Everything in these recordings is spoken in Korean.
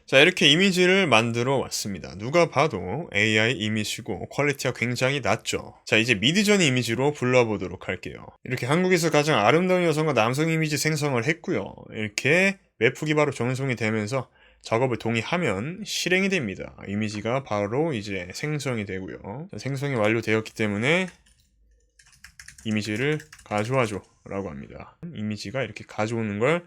자, 이렇게 이미지를 만들어 왔습니다. 누가 봐도 AI 이미지고 퀄리티가 굉장히 낮죠. 자, 이제 미드저니 이미지로 불러보도록 할게요. 이렇게 한국에서 가장 아름다운 여성과 남성 이미지 생성을 했고요. 이렇게 웹훅이 바로 전송이 되면서 작업을 동의하면 실행이 됩니다. 이미지가 바로 이제 생성이 되고요. 자, 생성이 완료되었기 때문에 이미지를 가져와줘 라고 합니다. 이미지가 이렇게 가져오는 걸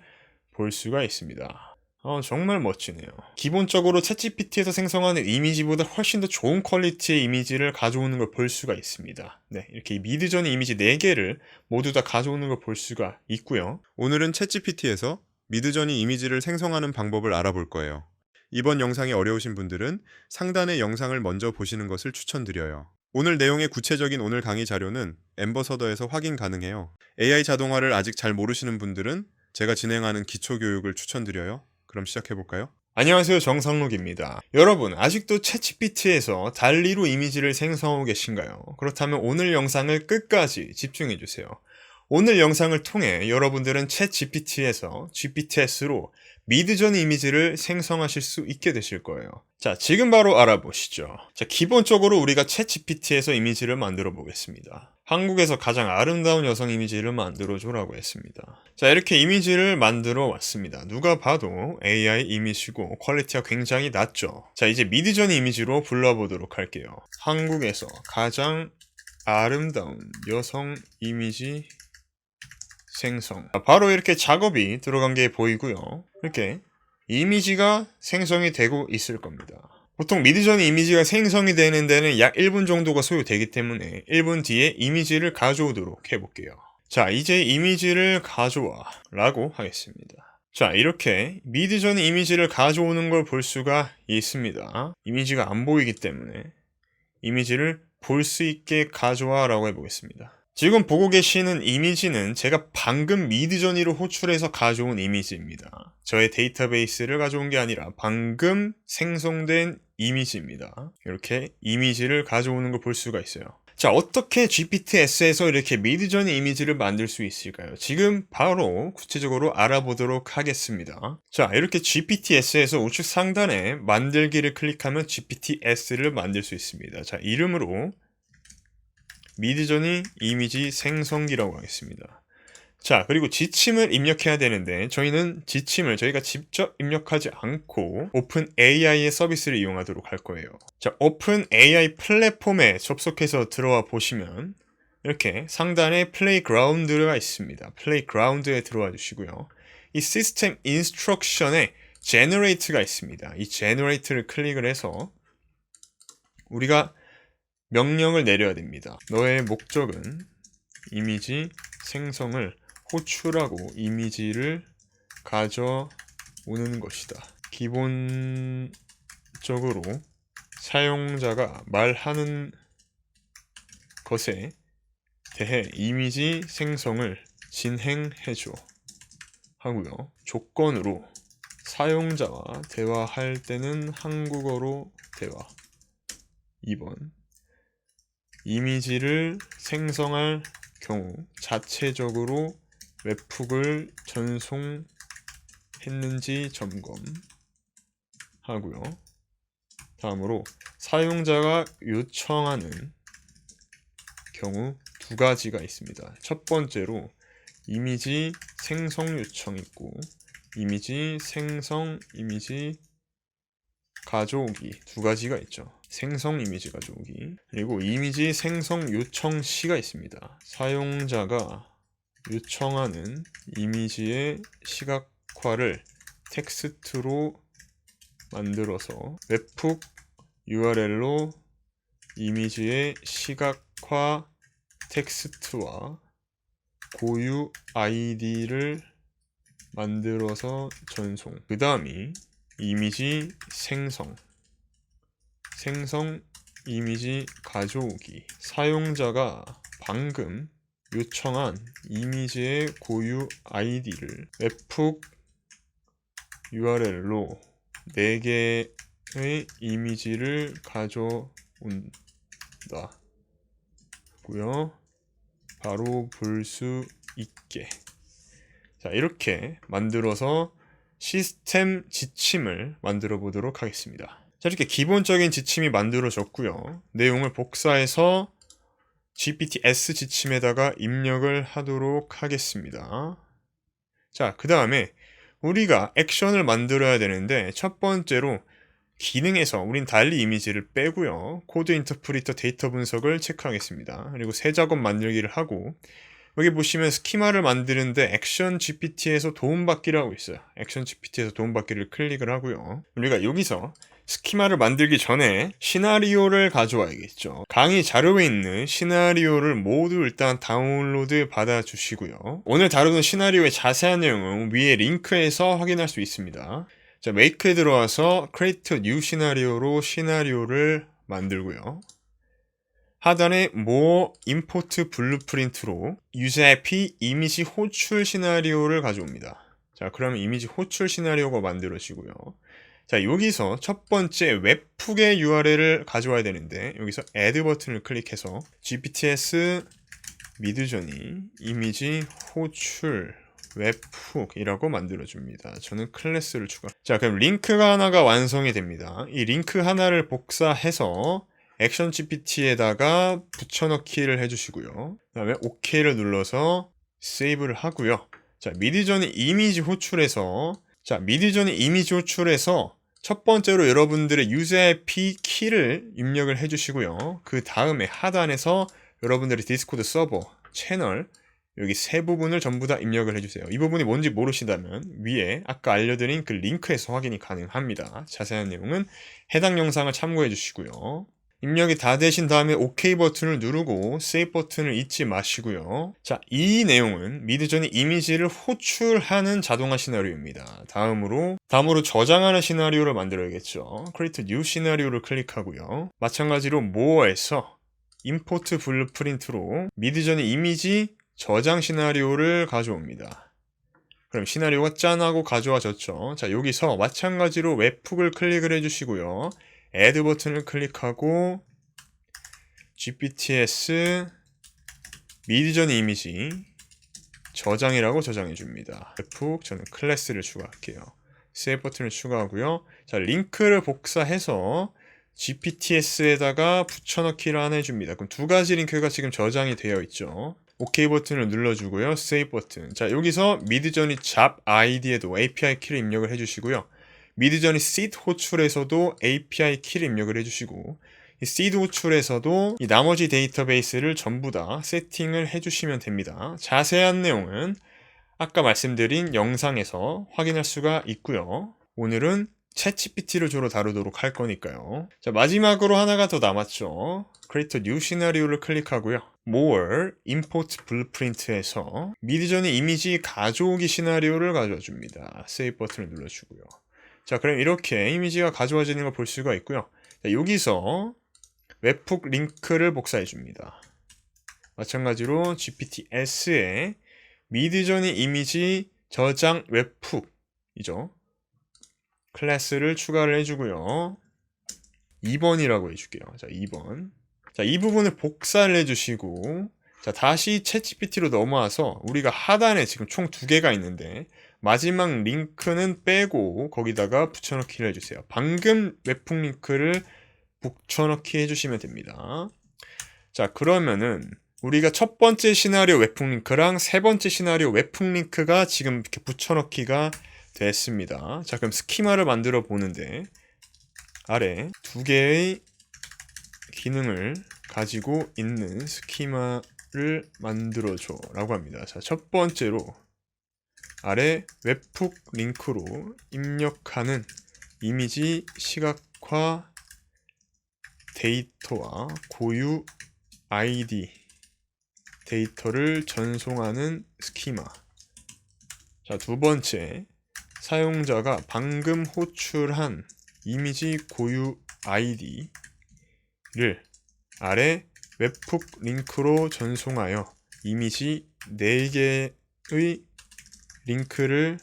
볼 수가 있습니다. 정말 멋지네요. 기본적으로 챗GPT에서 생성하는 이미지보다 훨씬 더 좋은 퀄리티의 이미지를 가져오는 걸 볼 수가 있습니다. 네, 이렇게 미드저니 이미지 4개를 모두 다 가져오는 걸 볼 수가 있고요. 오늘은 챗GPT에서 미드저니 이미지를 생성하는 방법을 알아볼 거예요. 이번 영상이 어려우신 분들은 상단의 영상을 먼저 보시는 것을 추천드려요. 오늘 내용의 구체적인 오늘 강의 자료는 엠버서더에서 확인 가능해요. AI 자동화를 아직 잘 모르시는 분들은 제가 진행하는 기초교육을 추천드려요. 그럼 시작해볼까요? 안녕하세요, 정상록입니다. 여러분, 아직도 챗GPT에서 달리로 이미지를 생성하고 계신가요? 그렇다면 오늘 영상을 끝까지 집중해주세요. 오늘 영상을 통해 여러분들은 챗GPT에서 GPTS로 미드저니 이미지를 생성하실 수 있게 되실 거예요. 자, 지금 바로 알아보시죠. 자, 기본적으로 우리가 챗GPT에서 이미지를 만들어 보겠습니다. 한국에서 가장 아름다운 여성 이미지를 만들어줘라고 했습니다. 자, 이렇게 이미지를 만들어 왔습니다. 누가 봐도 AI 이미지고 퀄리티가 굉장히 낮죠. 자, 이제 미드저니 이미지로 불러보도록 할게요. 한국에서 가장 아름다운 여성 이미지 생성. 바로 이렇게 작업이 들어간 게 보이고요. 이렇게 이미지가 생성이 되고 있을 겁니다. 보통 미드저니 이미지가 생성이 되는 데는 약 1분 정도가 소요되기 때문에 1분 뒤에 이미지를 가져오도록 해볼게요. 자, 이제 이미지를 가져와 라고 하겠습니다. 자, 이렇게 미드저니 이미지를 가져오는 걸 볼 수가 있습니다. 이미지가 안 보이기 때문에 이미지를 볼 수 있게 가져와 라고 해보겠습니다. 지금 보고 계시는 이미지는 제가 방금 미드저니로 호출해서 가져온 이미지입니다. 저의 데이터베이스를 가져온 게 아니라 방금 생성된 이미지입니다. 이렇게 이미지를 가져오는 걸 볼 수가 있어요. 자, 어떻게 GPTS에서 이렇게 미드저니 이미지를 만들 수 있을까요? 지금 바로 구체적으로 알아보도록 하겠습니다. 자, 이렇게 GPTS에서 우측 상단에 만들기를 클릭하면 GPTS를 만들 수 있습니다. 자, 이름으로 미드저니 이미지 생성기라고 하겠습니다. 자, 그리고 지침을 입력해야 되는데 저희는 지침을 저희가 직접 입력하지 않고 오픈AI의 서비스를 이용하도록 할 거예요. 자, 오픈AI 플랫폼에 접속해서 들어와 보시면 이렇게 상단에 플레이그라운드가 있습니다. 플레이그라운드에 들어와 주시고요. 이 시스템 인스트럭션에 generate가 있습니다. 이 generate를 클릭을 해서 우리가 명령을 내려야 됩니다. 너의 목적은 이미지 생성을 호출하고 이미지를 가져오는 것이다. 기본적으로 사용자가 말하는 것에 대해 이미지 생성을 진행해줘 하고요. 조건으로 사용자와 대화할 때는 한국어로 대화. 2번 이미지를 생성할 경우 자체적으로 웹훅을 전송했는지 점검하고요. 다음으로 사용자가 요청하는 경우 두 가지가 있습니다. 첫 번째로 이미지 생성 요청 있고 이미지 생성 이미지 가져오기 두 가지가 있죠. 생성 이미지 가져오기 그리고 이미지 생성 요청 시가 있습니다. 사용자가 요청하는 이미지의 시각화를 텍스트로 만들어서 웹훅 URL로 이미지의 시각화 텍스트와 고유 아이디를 만들어서 전송. 그 다음이 이미지 생성 이미지 가져오기. 사용자가 방금 요청한 이미지의 고유 아이디를 웹훅 URL로 4개의 이미지를 가져온다 고요. 바로 볼 수 있게. 자, 이렇게 만들어서 시스템 지침을 만들어 보도록 하겠습니다. 자, 이렇게 기본적인 지침이 만들어졌고요. 내용을 복사해서 GPT-S 지침에다가 입력을 하도록 하겠습니다. 자, 그 다음에 우리가 액션을 만들어야 되는데 첫 번째로 기능에서 우린 달리 이미지를 빼고요. 코드 인터프리터 데이터 분석을 체크하겠습니다. 그리고 새 작업 만들기를 하고 여기 보시면 스키마를 만드는데 액션 GPT에서 도움받기라고 있어요. 액션 GPT에서 도움받기를 클릭을 하고요. 우리가 여기서 스키마를 만들기 전에 시나리오를 가져와야겠죠. 강의 자료에 있는 시나리오를 모두 일단 다운로드 받아주시고요. 오늘 다루는 시나리오의 자세한 내용은 위에 링크에서 확인할 수 있습니다. 자, 메이크에 들어와서 Create New 시나리오로 시나리오를 만들고요. 하단에 More Import Blueprint로 USAP 이미지 호출 시나리오를 가져옵니다. 자, 그러면 이미지 호출 시나리오가 만들어지고요. 자, 여기서 첫 번째 웹북의 URL을 가져와야 되는데 여기서 Add 버튼을 클릭해서 GPTS 미드저니 이미지 호출 웹훅이라고 만들어줍니다. 저는 클래스를 추가. 자, 그럼 링크가 하나가 완성이 됩니다. 이 링크 하나를 복사해서 액션 GPT에다가 붙여넣기를 해주시고요. 그 다음에 OK를 눌러서 세이브를 하고요. 자, 미드저니 이미지 호출에서 첫 번째로 여러분들의 USAP 키를 입력을 해주시고요. 그 다음에 하단에서 여러분들의 디스코드 서버, 채널 여기 세 부분을 전부 다 입력을 해주세요. 이 부분이 뭔지 모르시다면 위에 아까 알려드린 그 링크에서 확인이 가능합니다. 자세한 내용은 해당 영상을 참고해 주시고요. 입력이 다 되신 다음에 OK 버튼을 누르고 세이브 버튼을 잊지 마시고요. 자, 이 내용은 미드저니 이미지를 호출하는 자동화 시나리오입니다. 다음으로 저장하는 시나리오를 만들어야겠죠. Create New 시나리오를 클릭하고요. 마찬가지로 More에서 Import Blueprint로 미드저니 이미지 저장 시나리오를 가져옵니다. 그럼 시나리오가 짠 하고 가져와졌죠. 자, 여기서 마찬가지로 웹북을 클릭을 해주시고요. Add 버튼을 클릭하고 GPTS 미드저니 이미지 저장이라고 저장해줍니다. 웹북 저는 클래스를 추가할게요. 세이브 버튼을 추가하고요. 자, 링크를 복사해서 GPTS에다가 붙여넣기를 하나 해줍니다. 그럼 두 가지 링크가 지금 저장이 되어 있죠. OK 버튼을 눌러주고요. 세이브 버튼. 자, 여기서 미드저니 잡 아이디에도 API 키를 입력을 해주시고요. 미드저니 seed 호출에서도 API 키를 입력을 해주시고 이 seed 호출에서도 이 나머지 데이터베이스를 전부 다 세팅을 해주시면 됩니다. 자세한 내용은 아까 말씀드린 영상에서 확인할 수가 있고요. 오늘은 챗GPT를 주로 다루도록 할 거니까요. 자, 마지막으로 하나가 더 남았죠. Create New 시나리오를 클릭하고요. More Import Blueprint에서 미드저니 이미지 가져오기 시나리오를 가져와 줍니다. 세이브 버튼을 눌러주고요. 자, 그럼 이렇게 이미지가 가져와지는 걸 볼 수가 있고요. 자, 여기서 웹북 링크를 복사해 줍니다. 마찬가지로 GPT-S에 미드저니 이미지 저장 웹북이죠. 클래스를 추가를 해주고요. 2번이라고 해줄게요. 자, 2번. 자, 이 부분을 복사를 해주시고, 자, 다시 챗GPT로 넘어와서 우리가 하단에 지금 총 2개가 있는데, 마지막 링크는 빼고 거기다가 붙여넣기를 해주세요. 방금 웹북 링크를 붙여넣기 해주시면 됩니다. 자, 그러면은 우리가 첫 번째 시나리오 웹북 링크랑 세 번째 시나리오 웹북 링크가 지금 이렇게 붙여넣기가 됐습니다. 자, 그럼 스키마를 만들어 보는데 아래 2개의 기능을 가지고 있는 스키마를 만들어줘 라고 합니다. 자, 첫 번째로 아래 웹북 링크로 입력하는 이미지 시각화 데이터와 고유 아이디 데이터를 전송하는 스키마. 자, 두 번째, 사용자가 방금 호출한 이미지 고유 아이디를 아래 웹북 링크로 전송하여 이미지 4개의 링크를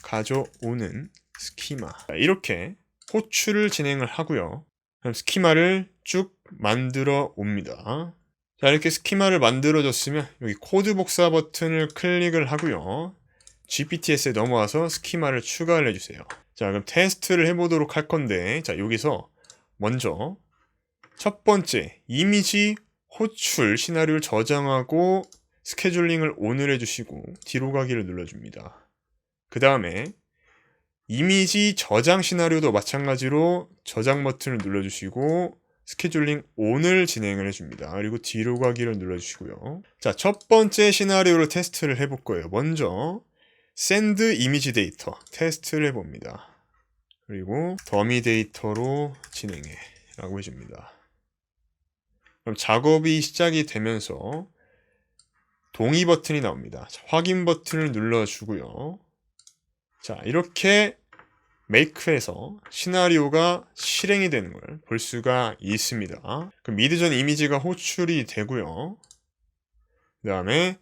가져오는 스키마. 자, 이렇게 호출을 진행을 하고요. 그럼 스키마를 쭉 만들어 옵니다. 자, 이렇게 스키마를 만들어줬으면 여기 코드 복사 버튼을 클릭을 하고요. GPTS에 넘어와서 스키마를 추가를 해주세요. 자, 그럼 테스트를 해보도록 할 건데, 자, 여기서 먼저 첫 번째 이미지 호출 시나리오를 저장하고 스케줄링을 ON을 해주시고 뒤로 가기를 눌러줍니다. 그 다음에 이미지 저장 시나리오도 마찬가지로 저장 버튼을 눌러주시고 스케줄링 ON을 진행을 해줍니다. 그리고 뒤로 가기를 눌러주시고요. 자, 첫 번째 시나리오를 테스트를 해볼 거예요. 먼저 send 이미지 데이터 테스트를 해봅니다. 그리고 더미 데이터로 진행해 라고 해줍니다. 그럼 작업이 시작이 되면서 동의 버튼이 나옵니다. 자, 확인 버튼을 눌러주고요. 자, 이렇게 메이크에서 시나리오가 실행이 되는 걸 볼 수가 있습니다. 그럼 미드전 이미지가 호출이 되고요. 그 다음에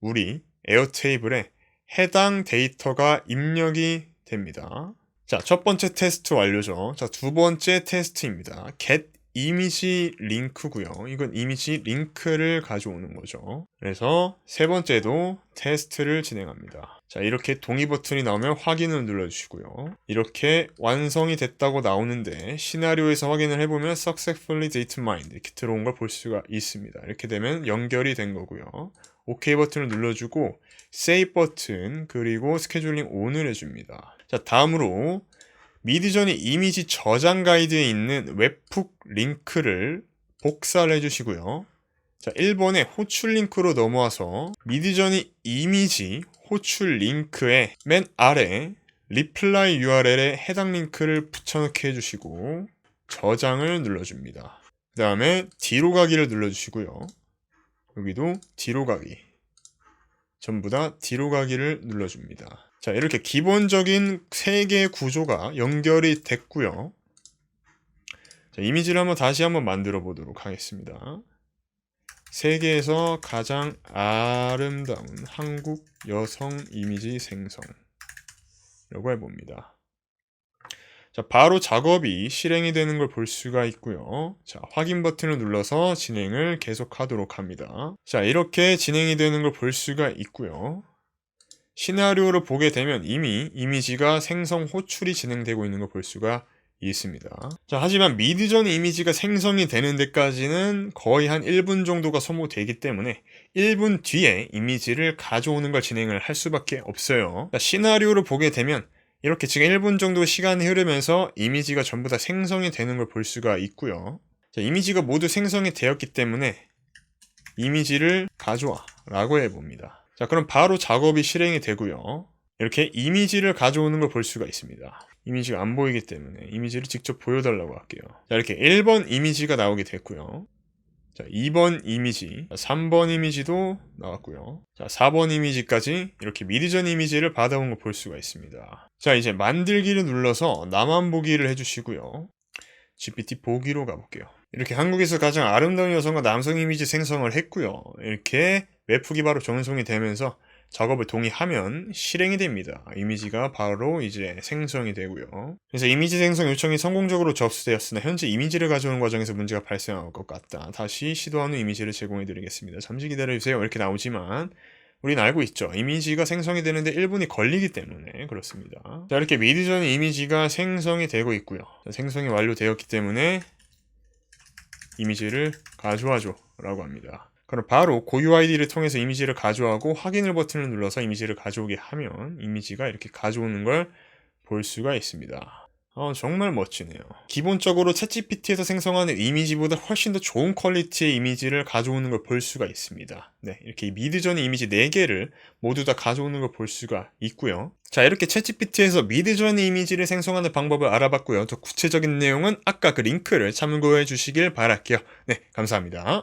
우리 에어테이블에 해당 데이터가 입력이 됩니다. 자, 첫 번째 테스트 완료죠. 자, 두 번째 테스트입니다. get 이미지 링크고요. 이건 이미지 링크를 가져오는 거죠. 그래서 세 번째도 테스트를 진행합니다. 자, 이렇게 동의 버튼이 나오면 확인을 눌러주시고요. 이렇게 완성이 됐다고 나오는데 시나리오에서 확인을 해보면 successfully determined 이렇게 들어온 걸 볼 수가 있습니다. 이렇게 되면 연결이 된 거고요. OK 버튼을 눌러주고 Save 버튼 그리고 스케줄링 ON을 해줍니다. 자, 다음으로 미드전이 이미지 저장 가이드에 있는 웹훅 링크를 복사를 해주시고요. 자, 1번에 호출 링크로 넘어와서 미드전이 이미지 호출 링크의 맨 아래 리플라이 URL에 해당 링크를 붙여넣기 해주시고 저장을 눌러줍니다. 그 다음에 뒤로 가기를 눌러주시고요. 여기도 뒤로 가기. 전부 다 뒤로 가기를 눌러줍니다. 자, 이렇게 기본적인 3개의 구조가 연결이 됐고요. 자, 이미지를 다시 한번 만들어 보도록 하겠습니다. 세계에서 가장 아름다운 한국 여성 이미지 생성 라고 해봅니다. 자, 바로 작업이 실행이 되는 걸 볼 수가 있고요. 자, 확인 버튼을 눌러서 진행을 계속하도록 합니다. 자, 이렇게 진행이 되는 걸 볼 수가 있고요. 시나리오를 보게 되면 이미 이미지가 생성 호출이 진행되고 있는 걸 볼 수가 있습니다. 자, 하지만 미드전 이미지가 생성이 되는 데까지는 거의 한 1분 정도가 소모되기 때문에 1분 뒤에 이미지를 가져오는 걸 진행을 할 수밖에 없어요. 자, 시나리오를 보게 되면 이렇게 지금 1분 정도 시간이 흐르면서 이미지가 전부 다 생성이 되는 걸 볼 수가 있고요. 자, 이미지가 모두 생성이 되었기 때문에 이미지를 가져와 라고 해봅니다. 자, 그럼 바로 작업이 실행이 되고요. 이렇게 이미지를 가져오는 걸 볼 수가 있습니다. 이미지가 안 보이기 때문에 이미지를 직접 보여달라고 할게요. 자, 이렇게 1번 이미지가 나오게 됐고요. 자, 2번 이미지, 3번 이미지도 나왔고요. 자, 4번 이미지까지 이렇게 미드전 이미지를 받아온 걸 볼 수가 있습니다. 자, 이제 만들기를 눌러서 나만 보기를 해주시고요. GPT 보기로 가볼게요. 이렇게 한국에서 가장 아름다운 여성과 남성 이미지 생성을 했고요. 이렇게 웹훅이 바로 전송이 되면서 작업을 동의하면 실행이 됩니다. 이미지가 바로 이제 생성이 되고요. 그래서 이미지 생성 요청이 성공적으로 접수되었으나 현재 이미지를 가져오는 과정에서 문제가 발생할 것 같다. 다시 시도한 후 이미지를 제공해 드리겠습니다. 잠시 기다려주세요. 이렇게 나오지만 우리는 알고 있죠. 이미지가 생성이 되는데 1분이 걸리기 때문에 그렇습니다. 자, 이렇게 미드전 이미지가 생성이 되고 있고요. 자, 생성이 완료되었기 때문에 이미지를 가져와줘 라고 합니다. 그럼 바로 고유 아이디를 통해서 이미지를 가져오고 확인을 버튼을 눌러서 이미지를 가져오게 하면 이미지가 이렇게 가져오는 걸 볼 수가 있습니다. 정말 멋지네요. 기본적으로 챗GPT에서 생성하는 이미지보다 훨씬 더 좋은 퀄리티의 이미지를 가져오는 걸 볼 수가 있습니다. 네, 이렇게 미드전 이미지 4개를 모두 다 가져오는 걸 볼 수가 있고요. 자, 이렇게 챗GPT에서 미드전 이미지를 생성하는 방법을 알아봤고요. 더 구체적인 내용은 아까 그 링크를 참고해 주시길 바랄게요. 네, 감사합니다.